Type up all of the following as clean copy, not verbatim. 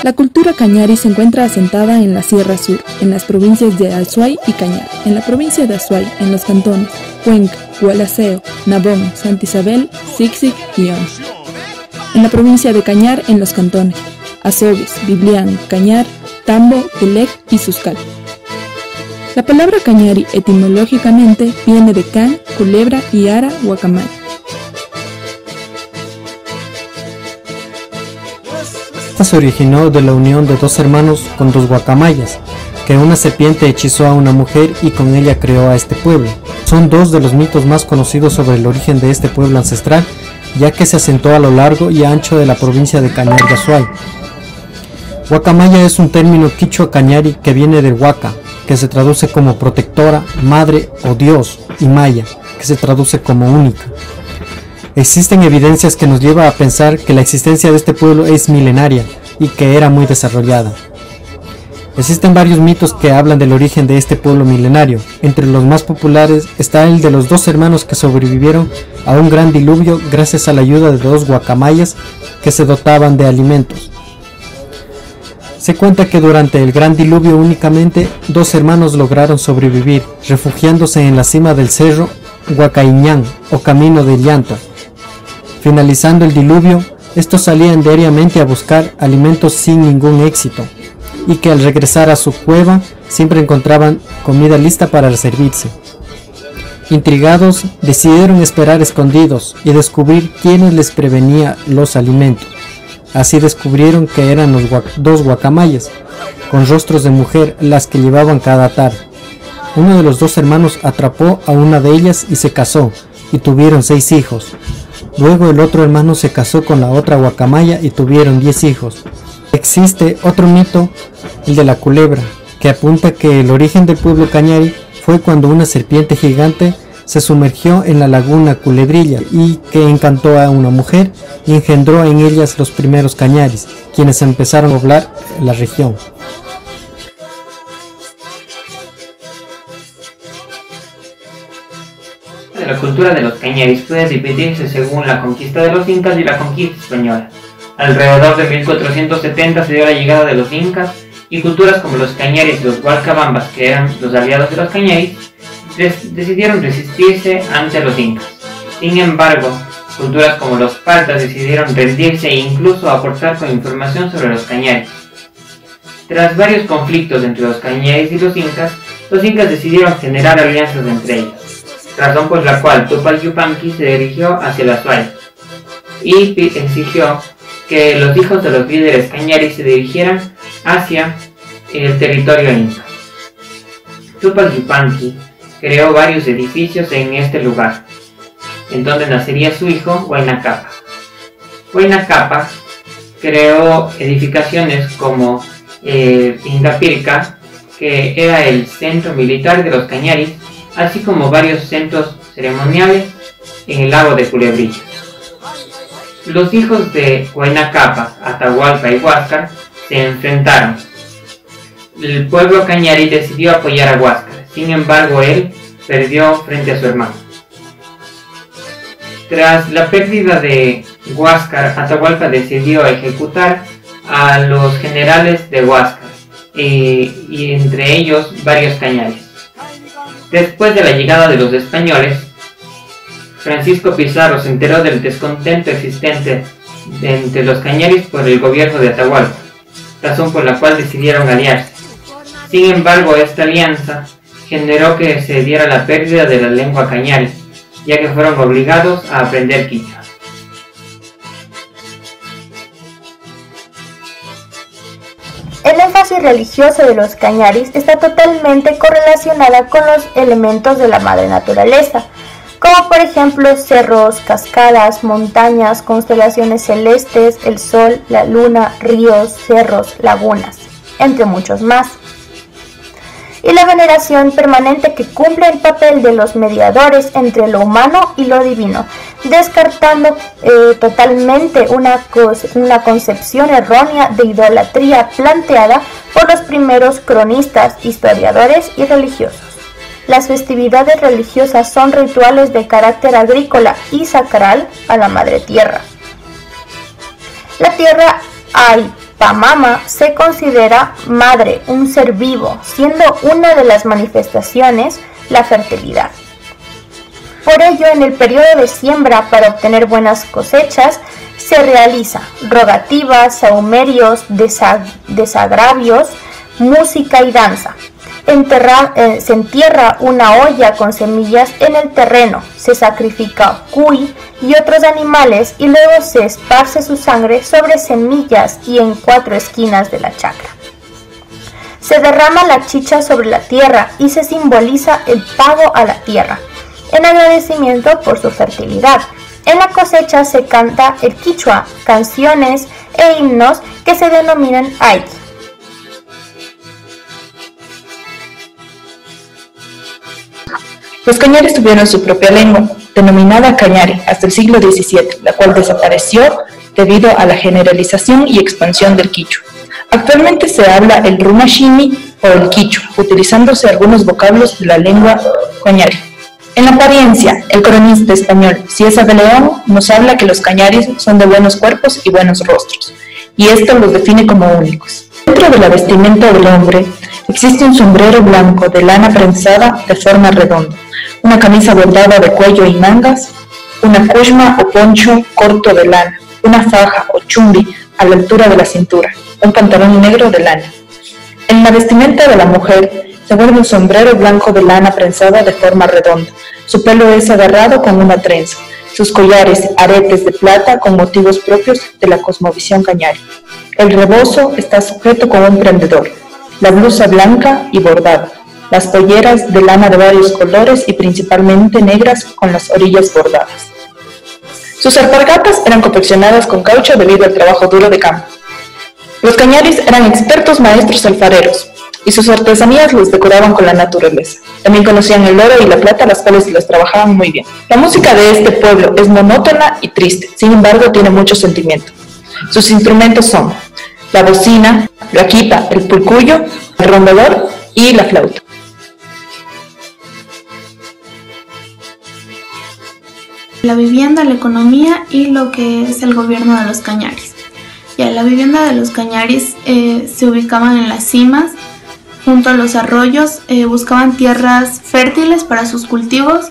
La cultura cañari se encuentra asentada en la Sierra Sur, en las provincias de Azuay y Cañar. En la provincia de Azuay, en los cantones Cuenca, Gualaceo, Nabón, Santa Isabel, Sixic y On. En la provincia de Cañar, en los cantones Azogues, Biblián, Cañar, Tambo, Telec y Suscal. La palabra cañari etimológicamente viene de can, culebra y ara, guacamaya. Esta se originó de la unión de dos hermanos con dos guacamayas, que una serpiente hechizó a una mujer y con ella creó a este pueblo. Son dos de los mitos más conocidos sobre el origen de este pueblo ancestral, ya que se asentó a lo largo y ancho de la provincia de Cañar de Azuay. Guacamaya es un término quichua cañari que viene del huaca, que se traduce como protectora, madre o dios, y maya, que se traduce como única. Existen evidencias que nos llevan a pensar que la existencia de este pueblo es milenaria y que era muy desarrollada. Existen varios mitos que hablan del origen de este pueblo milenario. Entre los más populares está el de los dos hermanos que sobrevivieron a un gran diluvio gracias a la ayuda de dos guacamayas que se dotaban de alimentos. Se cuenta que durante el gran diluvio únicamente dos hermanos lograron sobrevivir, refugiándose en la cima del cerro Huacaiñán o Camino del Llanto. Finalizando el diluvio, estos salían diariamente a buscar alimentos sin ningún éxito, y que al regresar a su cueva siempre encontraban comida lista para servirse. Intrigados, decidieron esperar escondidos y descubrir quiénes les prevenía los alimentos. Así descubrieron que eran los dos guacamayas, con rostros de mujer, las que llevaban cada tarde. Uno de los dos hermanos atrapó a una de ellas y se casó, y tuvieron 6 hijos. Luego el otro hermano se casó con la otra guacamaya y tuvieron 10 hijos. Existe otro mito, el de la culebra, que apunta que el origen del pueblo cañari fue cuando una serpiente gigante se sumergió en la laguna Culebrilla y que encantó a una mujer y engendró en ellas los primeros cañaris, quienes empezaron a poblar la región. La cultura de los cañaris puede dividirse según la conquista de los incas y la conquista española. Alrededor de 1470 se dio la llegada de los incas y culturas como los cañaris y los hualcabambas, que eran los aliados de los cañaris, decidieron resistirse ante los incas. Sin embargo, culturas como los paltas decidieron rendirse e incluso aportar con información sobre los cañaris. Tras varios conflictos entre los cañaris y los incas decidieron generar alianzas entre ellos, razón por la cual Tupac Yupanqui se dirigió hacia la Azuay y exigió que los hijos de los líderes cañaris se dirigieran hacia el territorio inca. Tupac Yupanqui creó varios edificios en este lugar, en donde nacería su hijo Huayna Capac. Huayna Capac creó edificaciones como Ingapirca, que era el centro militar de los cañaris, así como varios centros ceremoniales en el lago de Culebrilla. Los hijos de Huayna Capac, Atahualpa y Huáscar se enfrentaron. El pueblo cañari decidió apoyar a Huáscar, sin embargo él perdió frente a su hermano. Tras la pérdida de Huáscar, Atahualpa decidió ejecutar a los generales de Huáscar y entre ellos varios cañaris. Después de la llegada de los españoles, Francisco Pizarro se enteró del descontento existente entre los cañaris por el gobierno de Atahualpa, razón por la cual decidieron aliarse. Sin embargo, esta alianza generó que se diera la pérdida de la lengua cañari, ya que fueron obligados a aprender quichua. El énfasis religioso de los cañaris está totalmente correlacionada con los elementos de la madre naturaleza, como por ejemplo cerros, cascadas, montañas, constelaciones celestes, el sol, la luna, ríos, cerros, lagunas, entre muchos más. Y la veneración permanente que cumple el papel de los mediadores entre lo humano y lo divino, descartando totalmente una concepción errónea de idolatría planteada por los primeros cronistas, historiadores y religiosos. Las festividades religiosas son rituales de carácter agrícola y sacral a la madre tierra. La tierra hay Pamama se considera madre, un ser vivo, siendo una de las manifestaciones la fertilidad. Por ello, en el periodo de siembra, para obtener buenas cosechas, se realiza rogativas, sahumerios, desagravios, música y danza. Se entierra una olla con semillas en el terreno, se sacrifica cuy y otros animales y luego se esparce su sangre sobre semillas y en 4 esquinas de la chacra. Se derrama la chicha sobre la tierra y se simboliza el pago a la tierra, en agradecimiento por su fertilidad. En la cosecha se canta el quichua, canciones e himnos que se denominan aiki. Los cañaris tuvieron su propia lengua, denominada cañari, hasta el siglo XVII, la cual desapareció debido a la generalización y expansión del quichua. Actualmente se habla el rumashimi o el quichua, utilizándose algunos vocablos de la lengua cañari. En la apariencia, el cronista español Cieza de León nos habla que los cañaris son de buenos cuerpos y buenos rostros, y esto los define como únicos. Dentro de la vestimenta del hombre existe un sombrero blanco de lana prensada de forma redonda, una camisa bordada de cuello y mangas, una cushma o poncho corto de lana, una faja o chumbi a la altura de la cintura, un pantalón negro de lana. En la vestimenta de la mujer se guarda un sombrero blanco de lana prensada de forma redonda, su pelo es agarrado con una trenza, sus collares, aretes de plata con motivos propios de la cosmovisión cañari. El rebozo está sujeto con un prendedor, la blusa blanca y bordada, las polleras de lana de varios colores y principalmente negras con las orillas bordadas. Sus alpargatas eran confeccionadas con caucho debido al trabajo duro de campo. Los cañaris eran expertos maestros alfareros y sus artesanías los decoraban con la naturaleza. También conocían el oro y la plata, las cuales las trabajaban muy bien. La música de este pueblo es monótona y triste, sin embargo tiene mucho sentimiento. Sus instrumentos son la bocina, la quipa, el pulcuyo, el rondador y la flauta. La vivienda, la economía y lo que es el gobierno de los cañaris. La vivienda de los cañaris se ubicaban en las cimas, junto a los arroyos, buscaban tierras fértiles para sus cultivos.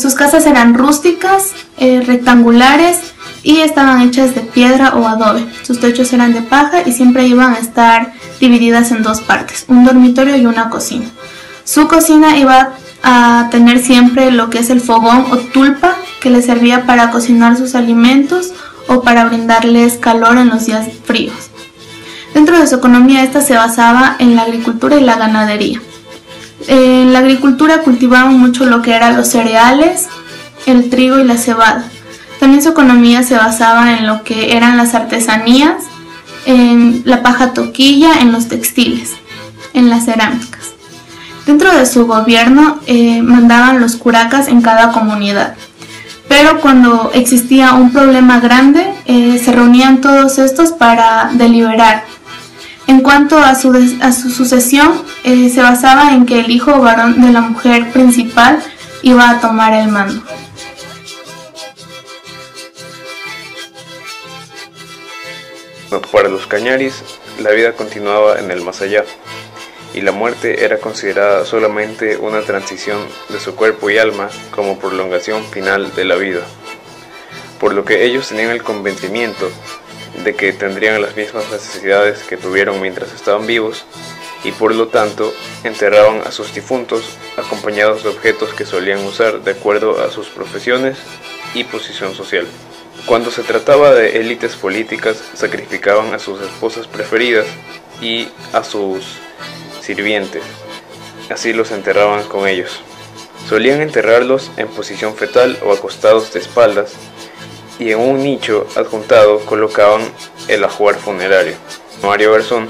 Sus casas eran rústicas, rectangulares y estaban hechas de piedra o adobe. Sus techos eran de paja y siempre iban a estar divididas en 2 partes, un dormitorio y una cocina. Su cocina iba a tener siempre lo que es el fogón o tulpa, que les servía para cocinar sus alimentos o para brindarles calor en los días fríos. Dentro de su economía, esta se basaba en la agricultura y la ganadería. En la agricultura cultivaban mucho lo que eran los cereales, el trigo y la cebada. También su economía se basaba en lo que eran las artesanías, en la paja toquilla, en los textiles, en las cerámicas. Dentro de su gobierno mandaban los curacas en cada comunidad. Pero cuando existía un problema grande, se reunían todos estos para deliberar. En cuanto a su sucesión, se basaba en que el hijo varón de la mujer principal iba a tomar el mando. Para los cañaris, la vida continuaba en el más allá, y la muerte era considerada solamente una transición de su cuerpo y alma como prolongación final de la vida, por lo que ellos tenían el convencimiento de que tendrían las mismas necesidades que tuvieron mientras estaban vivos y por lo tanto enterraban a sus difuntos acompañados de objetos que solían usar de acuerdo a sus profesiones y posición social. Cuando se trataba de élites políticas, sacrificaban a sus esposas preferidas y a sus sirvientes, así los enterraban con ellos. Solían enterrarlos en posición fetal o acostados de espaldas, y en un nicho adjuntado colocaban el ajuar funerario. Mario Garzón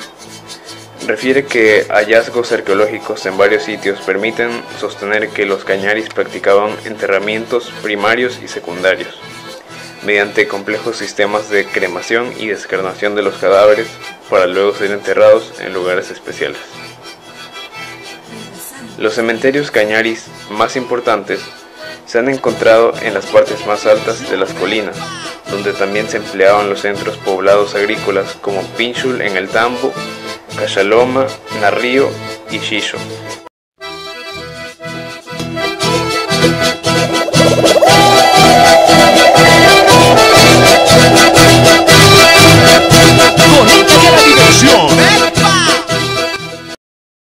refiere que hallazgos arqueológicos en varios sitios permiten sostener que los cañaris practicaban enterramientos primarios y secundarios, mediante complejos sistemas de cremación y descarnación de los cadáveres para luego ser enterrados en lugares especiales. Los cementerios cañaris más importantes se han encontrado en las partes más altas de las colinas, donde también se empleaban los centros poblados agrícolas como Pinchul en el Tambo, Cachaloma, Narrío y Xixo.